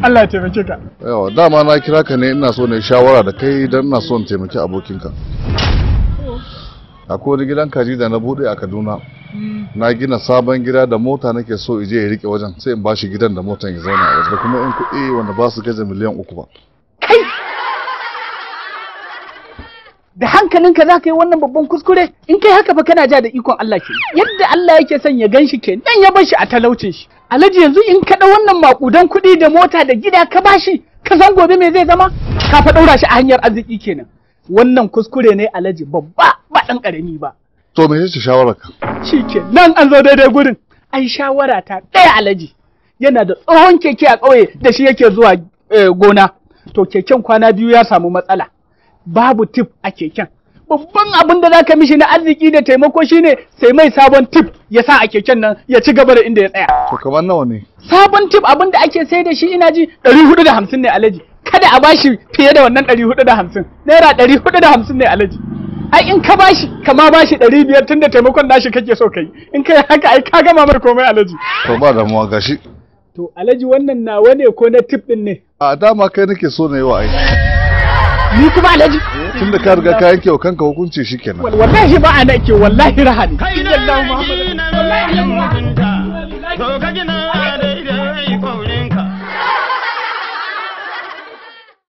Allah ya taimake ka. Yawa dama na kira ka ne ina so ne shawara da kai don ina son taimaki abokinka. Akwai wani gidan kaji da na bude a Kaduna. Na gina sabon gida da mota nake so ije ya rike wajen sai in bashi gidan da motan ya zauna a wajen da kuma in kuɗi wanda ba su gaza miliyan 3 ba. Kai! Da hankalinka za ka yi wannan babban kuskure in kai haka fa kana ja da ikon Allah ke. Yadda Allah yake son ya ganshi ke dan ya bar shi a talaucin shi. Alhaji yanzu in ka da wannan makudan kuɗi da mota da gida ka bashi ka san gobe me zai zama? Ka fa daura shi a hanyar arziki kenan. Wannan kuskure ne Alhaji babba ba dan karami ba. To me yace shawararka? Shikenan an zo daidai gurin. Ai shawara ta ɗaya Alhaji. Yana da tsohon keke a ƙauye da shi yake zuwa gona. To keken kwana 2 ya samu matsala. Babu tip a keken. Babban abin da zaka mishi na arziki da taimako shine sai mai sabon tip ya sa a keken nan ya ci gaba da inda ya tsaya. To kamar nawa ne? Sabon tip abin da ake sai da shi ina ji 450 ne Alhaji. Kada a bashi fiye da wannan 450. Naira 450 ne Alhaji. Ai in ka bashi kama bashi 500 tunda taimakon nashi kake so kai. In kai haka ai ka gama mai komai Alhaji. To ba damuwa gashi. To Alhaji wannan nawa ne ko na tip din ne? A dama kai nake so na yi wa aiki. Ni kuma Alhaji tunda ka riga ka yanke wa kanka hukunci shikenan. Wallahi ba ana ke wallahi rahani. Kai da Muhammadu wallahi